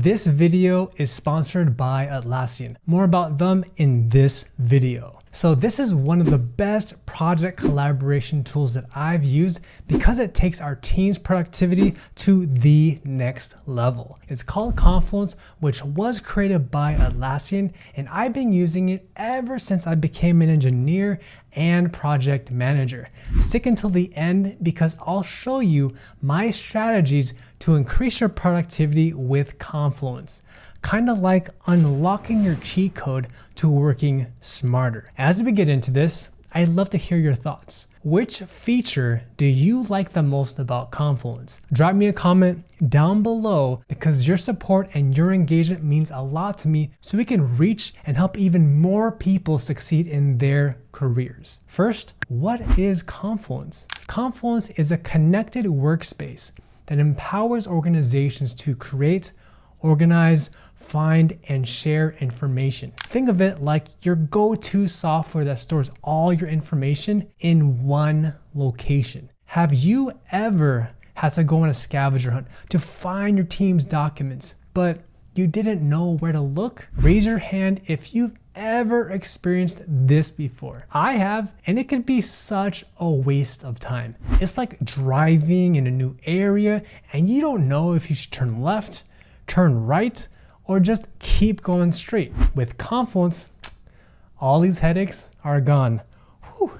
This video is sponsored by Atlassian. More about them in this video. So this is one of the best project collaboration tools that I've used because it takes our team's productivity to the next level. It's called Confluence, which was created by Atlassian, and I've been using it ever since I became an engineer and project manager. Stick until the end because I'll show you my strategies to increase your productivity with Confluence. Kind of like unlocking your cheat code to working smarter. As we get into this, I'd love to hear your thoughts. Which feature do you like the most about Confluence? Drop me a comment down below because your support and your engagement means a lot to me so we can reach and help even more people succeed in their careers. First, what is Confluence? Confluence is a connected workspace that empowers organizations to create, organize, find, and share information. Think of it like your go-to software that stores all your information in one location. Have you ever had to go on a scavenger hunt to find your team's documents, but you didn't know where to look? Raise your hand if you've ever experienced this before. I have, and it can be such a waste of time. It's like driving in a new area and you don't know if you should turn left, turn right, or just keep going straight. With Confluence, all these headaches are gone. Whew,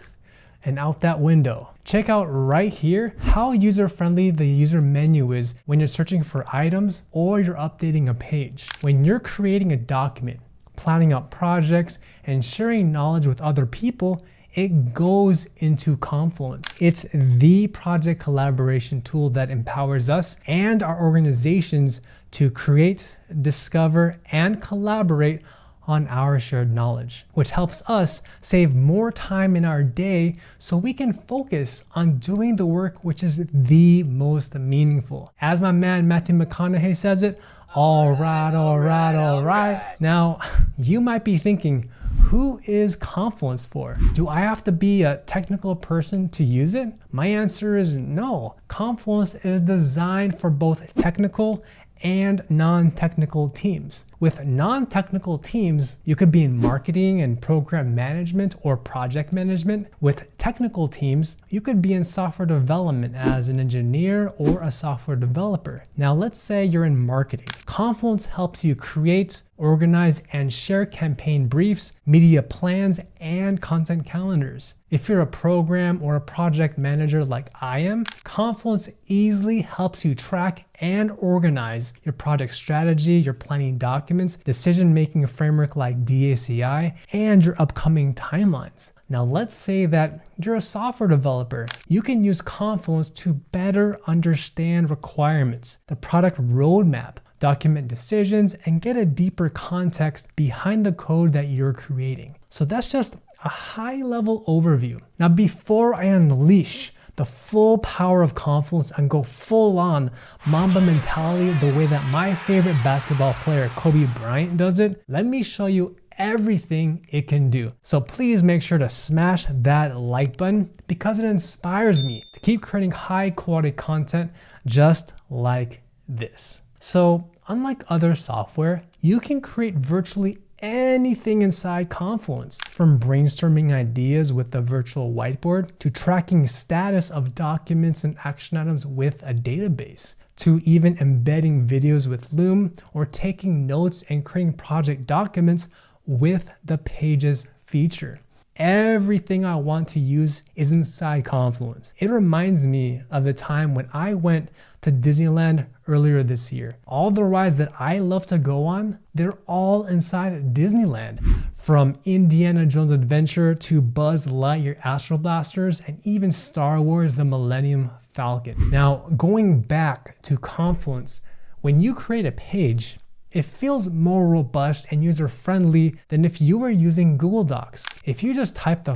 and out that window. Check out right here how user-friendly the user menu is when you're searching for items or you're updating a page. When you're creating a document, planning out projects, and sharing knowledge with other people, it goes into Confluence. It's the project collaboration tool that empowers us and our organizations to create, discover, and collaborate on our shared knowledge, which helps us save more time in our day so we can focus on doing the work which is the most meaningful. As my man Matthew McConaughey says it, all right, all right, all right. Now, you might be thinking, who is Confluence for? Do I have to be a technical person to use it? My answer is no. Confluence is designed for both technical and non-technical teams. With non-technical teams, you could be in marketing and program management or project management. With technical teams, you could be in software development as an engineer or a software developer. Now, let's say you're in marketing. Confluence helps you create, organize, and share campaign briefs, media plans, and content calendars. If you're a program or a project manager like I am, Confluence easily helps you track and organize your project strategy, your planning documents, decision-making framework like DACI, and your upcoming timelines. Now let's say that you're a software developer. You can use Confluence to better understand requirements, the product roadmap, document decisions, and get a deeper context behind the code that you're creating. So that's just a high-level overview. Now before I unleash the full power of Confluence and go full on Mamba mentality the way that my favorite basketball player Kobe Bryant does it, let me show you everything it can do. So please make sure to smash that like button because it inspires me to keep creating high quality content just like this. So unlike other software, you can create virtually anything inside Confluence, from brainstorming ideas with the virtual whiteboard to tracking status of documents and action items with a database, to even embedding videos with Loom or taking notes and creating project documents with the Pages feature. Everything I want to use is inside Confluence. It reminds me of the time when I went to Disneyland earlier this year. All the rides that I love to go on, they're all inside Disneyland. From Indiana Jones Adventure to Buzz Lightyear Astro Blasters and even Star Wars The Millennium Falcon. Now, going back to Confluence, when you create a page, it feels more robust and user-friendly than if you were using Google Docs. If you just type the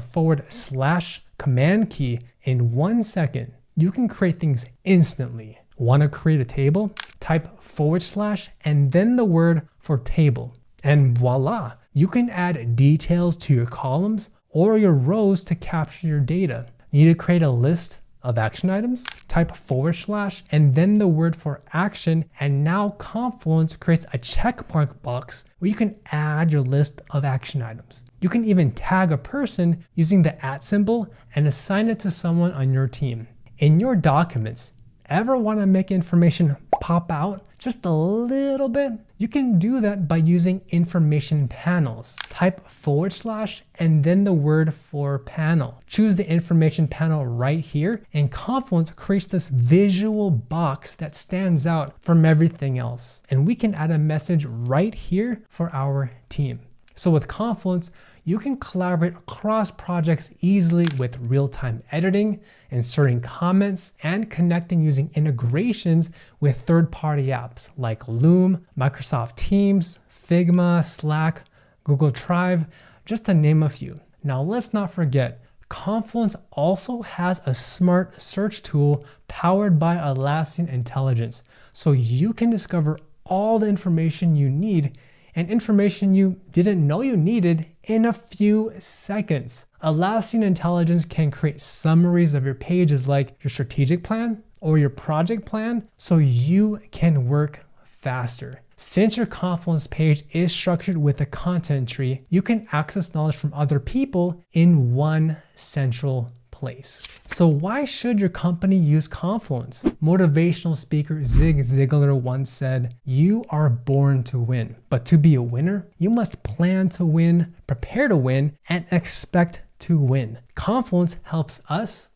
/ command key in 1 second, you can create things instantly. Want to create a table? Type / and then the word for table. And voila, you can add details to your columns or your rows to capture your data. Need to create a list of action items, type / and then the word for action, and now Confluence creates a checkmark box where you can add your list of action items. You can even tag a person using the @ symbol and assign it to someone on your team. In your documents, ever want to make information pop out just a little bit? You can do that by using information panels. Type / and then the word for panel. Choose the information panel right here, and Confluence creates this visual box that stands out from everything else. And we can add a message right here for our team. So with Confluence, you can collaborate across projects easily with real-time editing, inserting comments, and connecting using integrations with third-party apps like Loom, Microsoft Teams, Figma, Slack, Google Drive, just to name a few. Now let's not forget, Confluence also has a smart search tool powered by Atlassian Intelligence, so you can discover all the information you need and information you didn't know you needed in a few seconds. Atlassian Intelligence can create summaries of your pages like your strategic plan or your project plan so you can work faster. Since your Confluence page is structured with a content tree, you can access knowledge from other people in one central place. So why should your company use Confluence? Motivational speaker Zig Ziglar once said, "You are born to win, but to be a winner, you must plan to win, prepare to win, and expect to win." Confluence helps us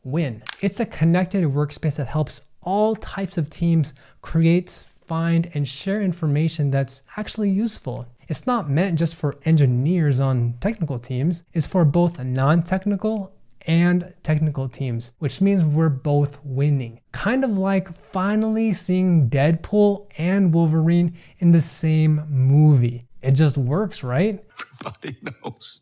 win. It's a connected workspace that helps all types of teams create, find, and share information that's actually useful. It's not meant just for engineers on technical teams. It's for both non-technical and technical teams, which means we're both winning. Kind of like finally seeing Deadpool and Wolverine in the same movie. It just works, right? Everybody knows.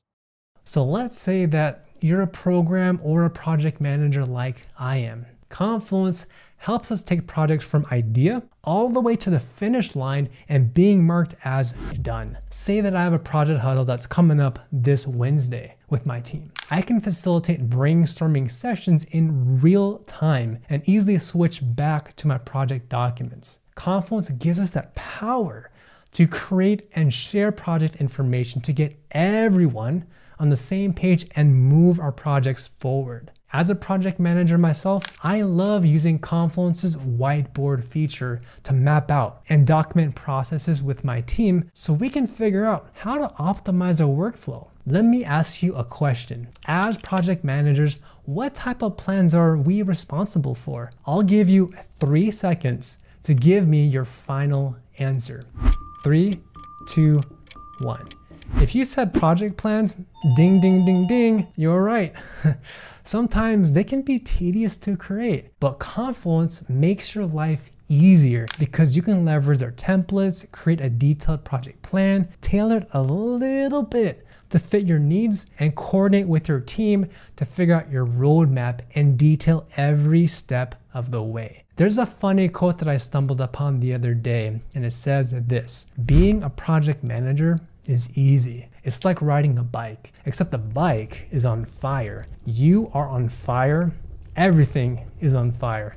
So let's say that you're a program or a project manager like I am. Confluence helps us take projects from idea all the way to the finish line and being marked as done. Say that I have a project huddle that's coming up this Wednesday with my team. I can facilitate brainstorming sessions in real time and easily switch back to my project documents. Confluence gives us that power to create and share project information to get everyone on the same page and move our projects forward. As a project manager myself, I love using Confluence's whiteboard feature to map out and document processes with my team so we can figure out how to optimize our workflow. Let me ask you a question. As project managers, what type of plans are we responsible for? I'll give you 3 seconds to give me your final answer. 3, 2, 1. If you said project plans, ding, ding, ding, ding, you're right. Sometimes they can be tedious to create, but Confluence makes your life easier because you can leverage their templates, create a detailed project plan, tailored a little bit to fit your needs, and coordinate with your team to figure out your roadmap and detail every step of the way. There's a funny quote that I stumbled upon the other day, and it says this: being a project manager is easy. It's like riding a bike, except the bike is on fire. You are on fire. Everything is on fire.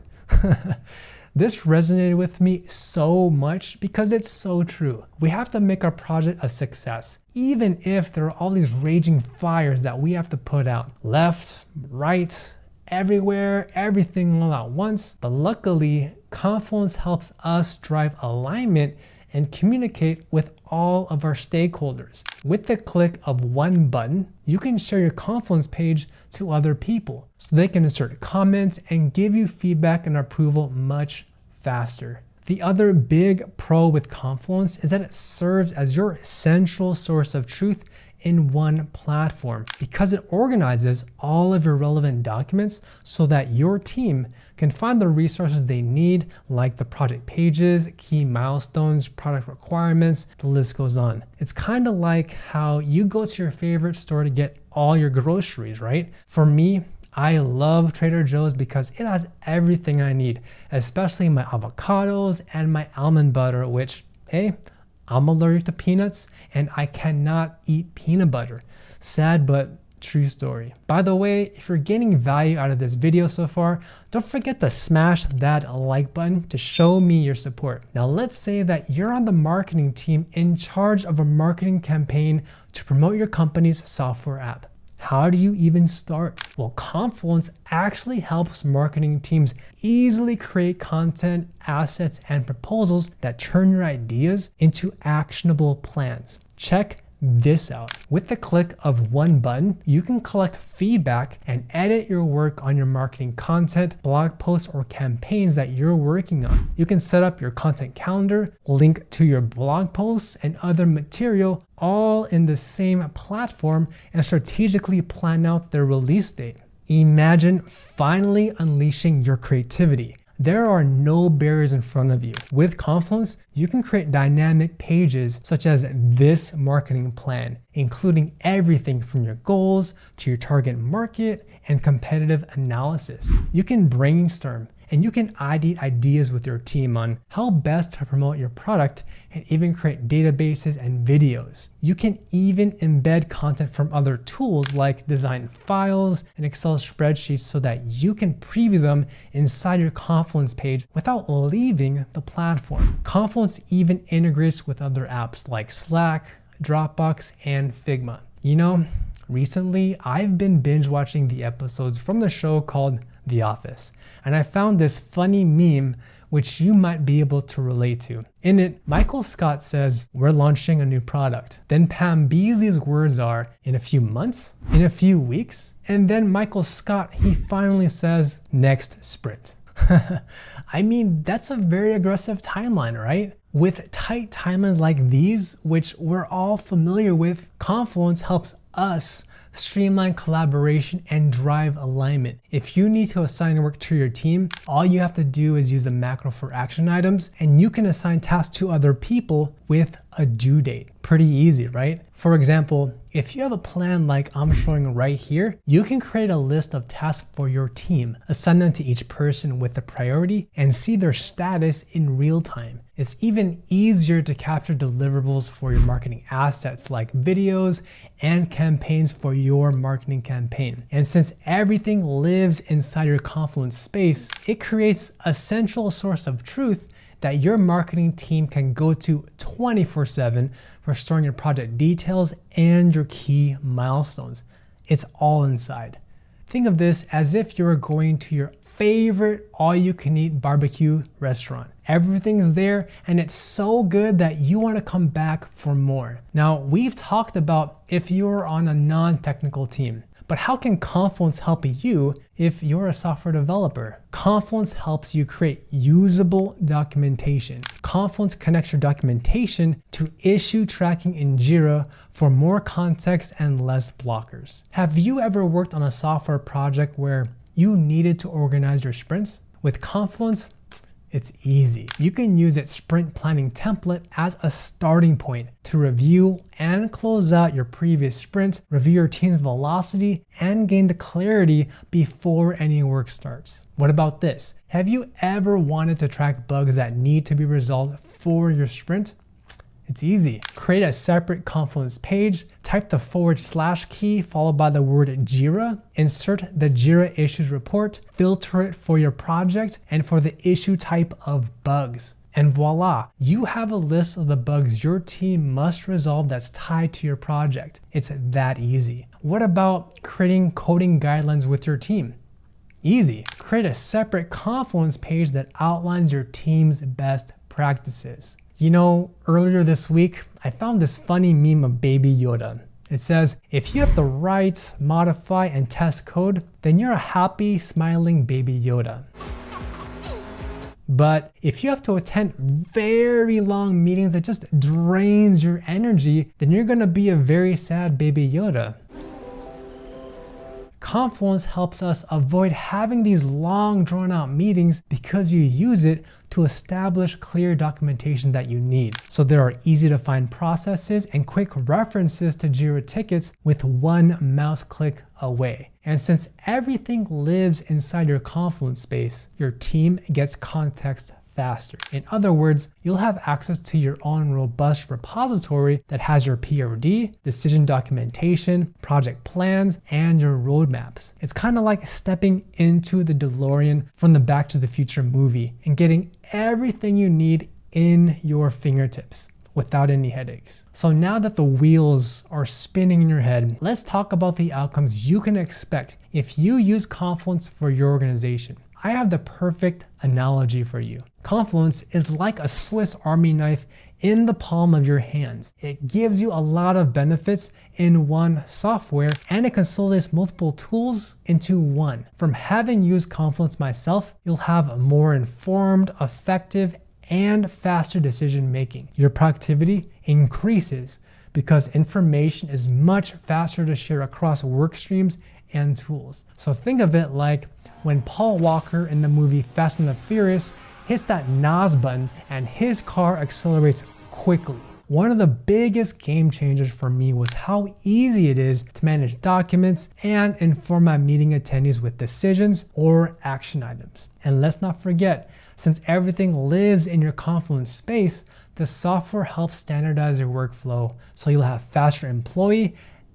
This resonated with me so much because it's so true. We have to make our project a success, even if there are all these raging fires that we have to put out. Left, right, everywhere, everything all at once. But luckily, Confluence helps us drive alignment and communicate with all of our stakeholders. With the click of one button, you can share your Confluence page to other people so they can insert comments and give you feedback and approval much faster. The other big pro with Confluence is that it serves as your central source of truth in one platform because it organizes all of your relevant documents so that your team can find the resources they need, like the project pages, key milestones, product requirements, the list goes on. It's kind of like how you go to your favorite store to get all your groceries, right? For me, I love Trader Joe's because it has everything I need, especially my avocados and my almond butter, which, hey, I'm allergic to peanuts and I cannot eat peanut butter. Sad, but True story. By the way, if you're getting value out of this video so far, don't forget to smash that like button to show me your support. Now let's say that you're on the marketing team in charge of a marketing campaign to promote your company's software app. How do you even start? Well, Confluence actually helps marketing teams easily create content, assets, and proposals that turn your ideas into actionable plans. Check this out. With the click of one button, you can collect feedback and edit your work on your marketing content, blog posts, or campaigns that you're working on. You can set up your content calendar, link to your blog posts and other material all in the same platform, and strategically plan out their release date. Imagine finally unleashing your creativity. There are no barriers in front of you. With Confluence, you can create dynamic pages such as this marketing plan, including everything from your goals to your target market and competitive analysis. You can brainstorm and you can ideate ideas with your team on how best to promote your product and even create databases and videos. You can even embed content from other tools like design files and Excel spreadsheets so that you can preview them inside your Confluence page without leaving the platform. Confluence even integrates with other apps like Slack, Dropbox, and Figma. You know, recently I've been binge watching the episodes from the show called The Office, and I found this funny meme which you might be able to relate to. In it, Michael Scott says, "We're launching a new product." Then Pam Beasley's words are, "In a few months? In a few weeks?" And then Michael Scott, he finally says, "Next sprint." I mean, that's a very aggressive timeline, right? With tight timelines like these, which we're all familiar with, Confluence helps us streamline collaboration and drive alignment. If you need to assign work to your team, all you have to do is use the macro for action items, and you can assign tasks to other people with a due date. Pretty easy, right? For example, if you have a plan like I'm showing right here, you can create a list of tasks for your team, assign them to each person with a priority, and see their status in real time. It's even easier to capture deliverables for your marketing assets like videos and campaigns for your marketing campaign. And since everything lives inside your Confluence space, it creates a central source of truth that your marketing team can go to 24/7 for storing your project details and your key milestones. It's all inside. Think of this as if you're going to your favorite all-you-can-eat barbecue restaurant. Everything's there and it's so good that you want to come back for more. Now, we've talked about if you're on a non-technical team, but how can Confluence help you if you're a software developer? Confluence helps you create usable documentation. Confluence connects your documentation to issue tracking in Jira for more context and less blockers. Have you ever worked on a software project where you needed to organize your sprints? With Confluence, it's easy. You can use its sprint planning template as a starting point to review and close out your previous sprint, review your team's velocity, and gain the clarity before any work starts. What about this? Have you ever wanted to track bugs that need to be resolved for your sprint? It's easy. Create a separate Confluence page, type the / key followed by the word Jira, insert the Jira issues report, filter it for your project and for the issue type of bugs. And voila, you have a list of the bugs your team must resolve that's tied to your project. It's that easy. What about creating coding guidelines with your team? Easy. Create a separate Confluence page that outlines your team's best practices. You know, earlier this week, I found this funny meme of Baby Yoda. It says, if you have to write, modify, and test code, then you're a happy, smiling Baby Yoda. But if you have to attend very long meetings that just drains your energy, then you're gonna be a very sad Baby Yoda. Confluence helps us avoid having these long drawn out meetings because you use it to establish clear documentation that you need. So there are easy to find processes and quick references to Jira tickets with one mouse click away. And since everything lives inside your Confluence space, your team gets context faster. In other words, you'll have access to your own robust repository that has your PRD, decision documentation, project plans, and your roadmaps. It's kind of like stepping into the DeLorean from the Back to the Future movie and getting everything you need in your fingertips without any headaches. So now that the wheels are spinning in your head, let's talk about the outcomes you can expect if you use Confluence for your organization. I have the perfect analogy for you. Confluence is like a Swiss Army knife in the palm of your hands. It gives you a lot of benefits in one software, and it consolidates multiple tools into one. From having used Confluence myself, you'll have a more informed, effective, and faster decision making. Your productivity increases because information is much faster to share across work streams and tools. So think of it like when Paul Walker in the movie Fast and the Furious hits that NOS button and his car accelerates quickly. One of the biggest game changers for me was how easy it is to manage documents and inform my meeting attendees with decisions or action items. And let's not forget, since everything lives in your Confluence space, the software helps standardize your workflow so you'll have faster employee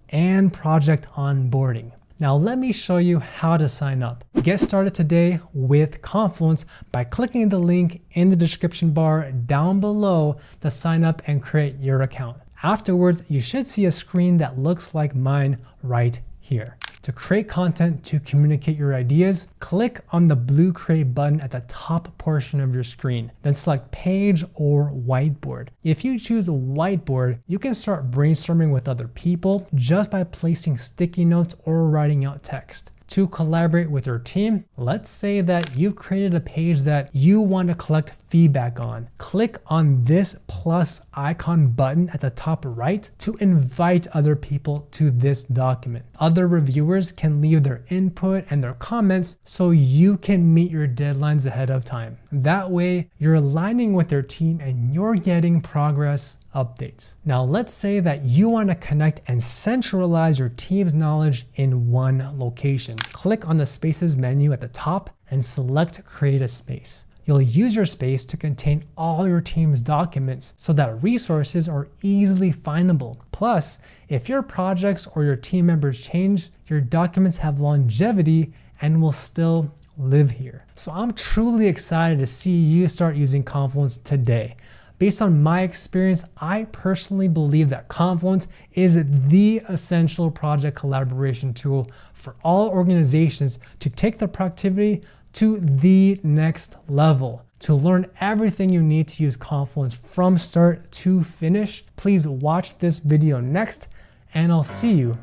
and project onboarding. Now let me show you how to sign up. Get started today with Confluence by clicking the link in the description bar down below to sign up and create your account. Afterwards, you should see a screen that looks like mine right here. To create content to communicate your ideas, click on the blue Create button at the top portion of your screen. Then select Page or Whiteboard. If you choose Whiteboard, you can start brainstorming with other people just by placing sticky notes or writing out text. To collaborate with your team, let's say that you've created a page that you want to collect feedback on. Click on this plus icon button at the top right to invite other people to this document. Other reviewers can leave their input and their comments so you can meet your deadlines ahead of time. That way, you're aligning with your team and you're getting progress updates. Now let's say that you want to connect and centralize your team's knowledge in one location. Click on the Spaces menu at the top and select Create a Space. You'll use your space to contain all your team's documents so that resources are easily findable. Plus, if your projects or your team members change, your documents have longevity and will still live here. So I'm truly excited to see you start using Confluence today. Based on my experience, I personally believe that Confluence is the essential project collaboration tool for all organizations to take their productivity to the next level. To learn everything you need to use Confluence from start to finish, please watch this video next, and I'll see you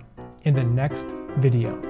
in the next video.